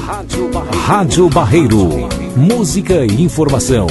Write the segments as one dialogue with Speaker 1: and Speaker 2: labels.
Speaker 1: Rádio Barreiro. Música e informação.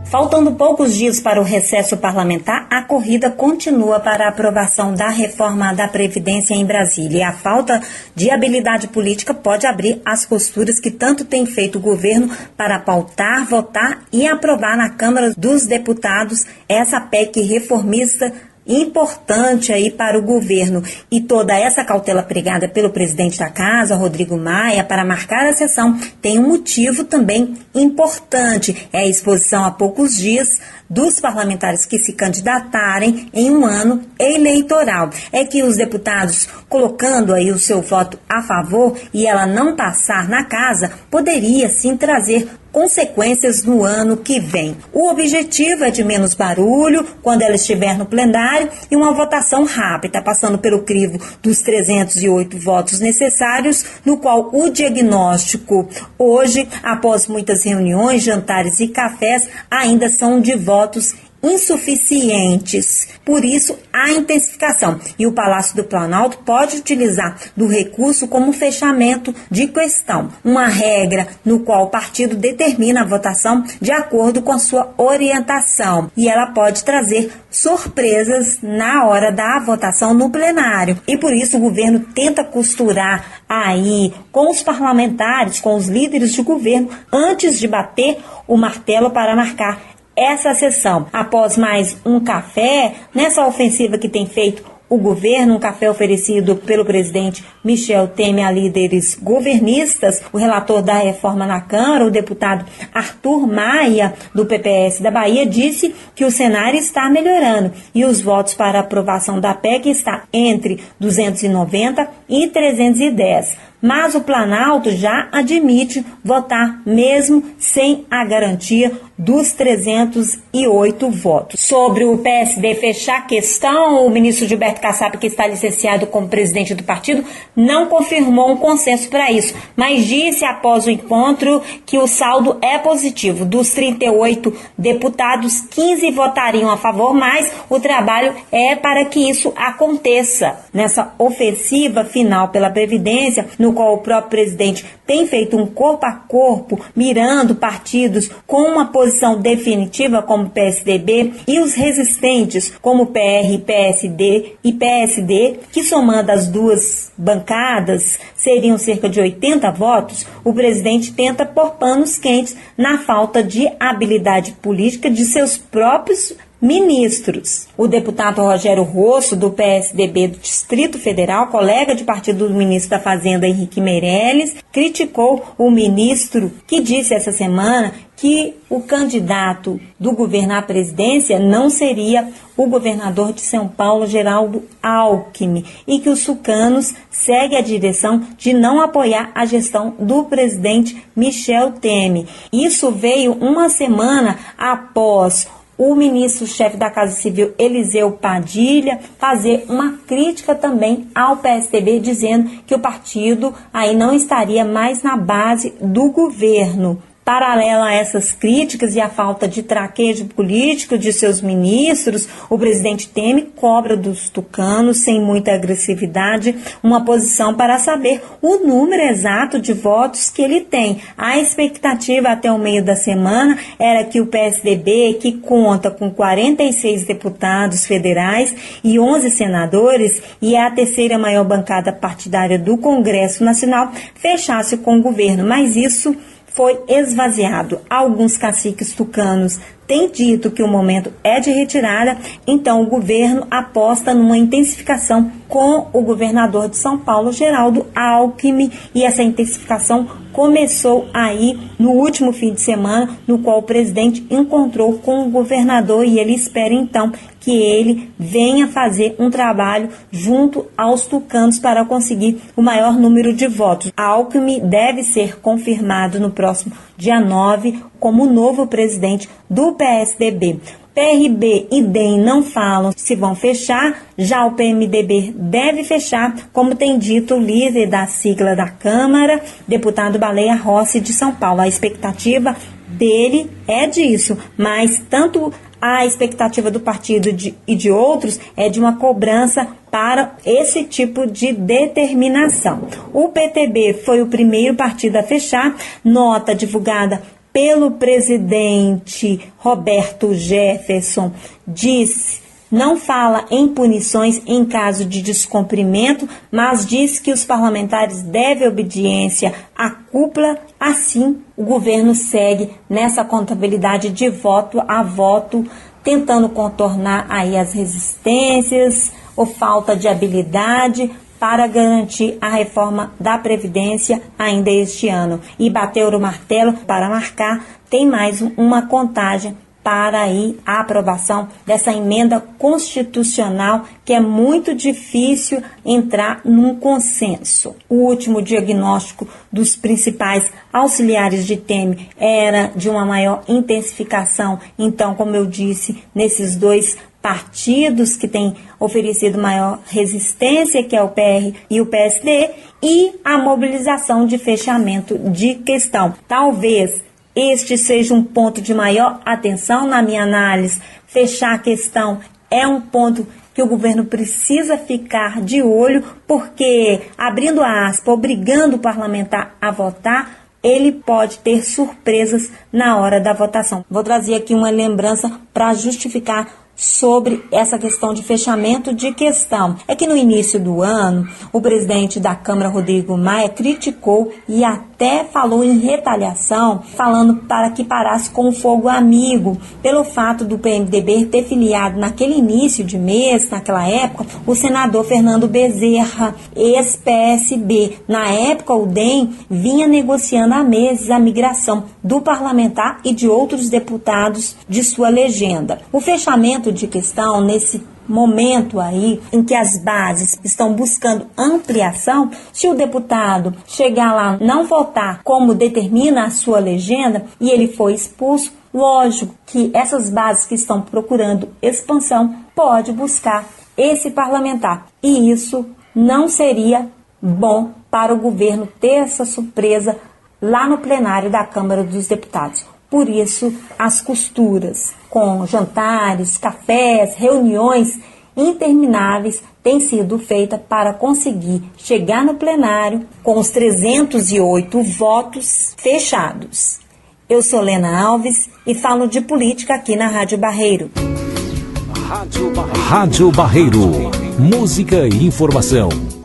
Speaker 2: Faltando poucos dias para o recesso parlamentar, a corrida continua para a aprovação da reforma da Previdência em Brasília. E a falta de habilidade política pode abrir as costuras que tanto tem feito o governo para pautar, votar e aprovar na Câmara dos Deputados essa PEC reformista importante aí para o governo. E toda essa cautela pregada pelo presidente da Casa, Rodrigo Maia, para marcar a sessão, tem um motivo também importante. É a exposição há poucos dias dos parlamentares que se candidatarem em um ano eleitoral. É que os deputados, colocando aí o seu voto a favor e ela não passar na Casa, poderia sim trazer consequências no ano que vem. O objetivo é de menos barulho quando ela estiver no plenário e uma votação rápida, passando pelo crivo dos 308 votos necessários, no qual o diagnóstico hoje, após muitas reuniões, jantares e cafés, ainda são de votos insuficientes. Por isso, a intensificação. E o Palácio do Planalto pode utilizar do recurso como fechamento de questão. Uma regra no qual o partido determina a votação de acordo com a sua orientação. E ela pode trazer surpresas na hora da votação no plenário. E por isso o governo tenta costurar aí com os parlamentares, com os líderes de governo, antes de bater o martelo para marcar essa sessão. Após mais um café, nessa ofensiva que tem feito o governo, um café oferecido pelo presidente Michel Temer a líderes governistas, o relator da reforma na Câmara, o deputado Arthur Maia, do PPS da Bahia, disse que o cenário está melhorando e os votos para aprovação da PEC está entre 290 e 310. Mas o Planalto já admite votar mesmo sem a garantia dos 308 votos. Sobre o PSD fechar a questão, o ministro Gilberto Kassab, que está licenciado como presidente do partido, não confirmou um consenso para isso, mas disse após o encontro que o saldo é positivo. Dos 38 deputados, 15 votariam a favor, mas o trabalho é para que isso aconteça. Nessa ofensiva final pela Previdência, no qual o próprio presidente tem feito um corpo a corpo, mirando partidos com uma posição definitiva como o PSDB e os resistentes como o PR, PSD e PSD, que somando as duas bancadas seriam cerca de 80 votos, o presidente tenta pôr panos quentes na falta de habilidade política de seus próprios ministros. O deputado Rogério Rosso, do PSDB do Distrito Federal, colega de partido do ministro da Fazenda Henrique Meirelles, criticou o ministro, que disse essa semana que o candidato do governo à presidência não seria o governador de São Paulo, Geraldo Alckmin, e que os tucanos seguem a direção de não apoiar a gestão do presidente Michel Temer. Isso veio uma semana após o ministro-chefe da Casa Civil, Eliseu Padilha, fazer uma crítica também ao PSDB, dizendo que o partido aí não estaria mais na base do governo. Paralelo a essas críticas e a falta de traquejo político de seus ministros, o presidente Temer cobra dos tucanos, sem muita agressividade, uma posição para saber o número exato de votos que ele tem. A expectativa até o meio da semana era que o PSDB, que conta com 46 deputados federais e 11 senadores, e é a terceira maior bancada partidária do Congresso Nacional, fechasse com o governo, mas isso foi esvaziado. Alguns caciques tucanos têm dito que o momento é de retirada, então o governo aposta numa intensificação com o governador de São Paulo, Geraldo Alckmin, e essa intensificação começou aí no último fim de semana, no qual o presidente encontrou com o governador e ele espera então que ele venha fazer um trabalho junto aos tucanos para conseguir o maior número de votos. Alckmin deve ser confirmado no próximo dia 9 como novo presidente do PSDB. PRB e DEM não falam se vão fechar, já o PMDB deve fechar, como tem dito o líder da sigla da Câmara, deputado Baleia Rossi de São Paulo. A expectativa dele é disso, mas tanto a expectativa do partido e de outros é de uma cobrança para esse tipo de determinação. O PTB foi o primeiro partido a fechar. Nota divulgada pelo presidente Roberto Jefferson disse: não fala em punições em caso de descumprimento, mas diz que os parlamentares devem obediência à cúpula. Assim, o governo segue nessa contabilidade de voto a voto, tentando contornar aí as resistências ou falta de habilidade para garantir a reforma da Previdência ainda este ano. E bater o martelo para marcar, tem mais uma contagem para aí a aprovação dessa emenda constitucional, que é muito difícil entrar num consenso. O último diagnóstico dos principais auxiliares de Temer era de uma maior intensificação. Então, como eu disse, nesses dois partidos que têm oferecido maior resistência, que é o PR e o PSD, e a mobilização de fechamento de questão. Talvez este seja um ponto de maior atenção na minha análise. Fechar a questão é um ponto que o governo precisa ficar de olho, porque, abrindo a aspa, obrigando o parlamentar a votar, ele pode ter surpresas na hora da votação. Vou trazer aqui uma lembrança para justificar sobre essa questão de fechamento de questão. É que no início do ano, o presidente da Câmara, Rodrigo Maia, criticou e até falou em retaliação, falando para que parasse com o fogo amigo, pelo fato do PMDB ter filiado naquele início de mês, naquela época, o senador Fernando Bezerra, ex-PSB. Na época, o DEM vinha negociando há meses a migração do parlamentar e de outros deputados de sua legenda. O fechamento de questão nesse momento aí em que as bases estão buscando ampliação, se o deputado chegar lá não votar como determina a sua legenda e ele for expulso, lógico que essas bases que estão procurando expansão pode buscar esse parlamentar, e isso não seria bom para o governo ter essa surpresa lá no plenário da Câmara dos Deputados. Por isso, as costuras com jantares, cafés, reuniões intermináveis têm sido feitas para conseguir chegar no plenário com os 308 votos fechados. Eu sou Lena Alves e falo de política aqui na Rádio Barreiro.
Speaker 1: Rádio Barreiro. Música e informação.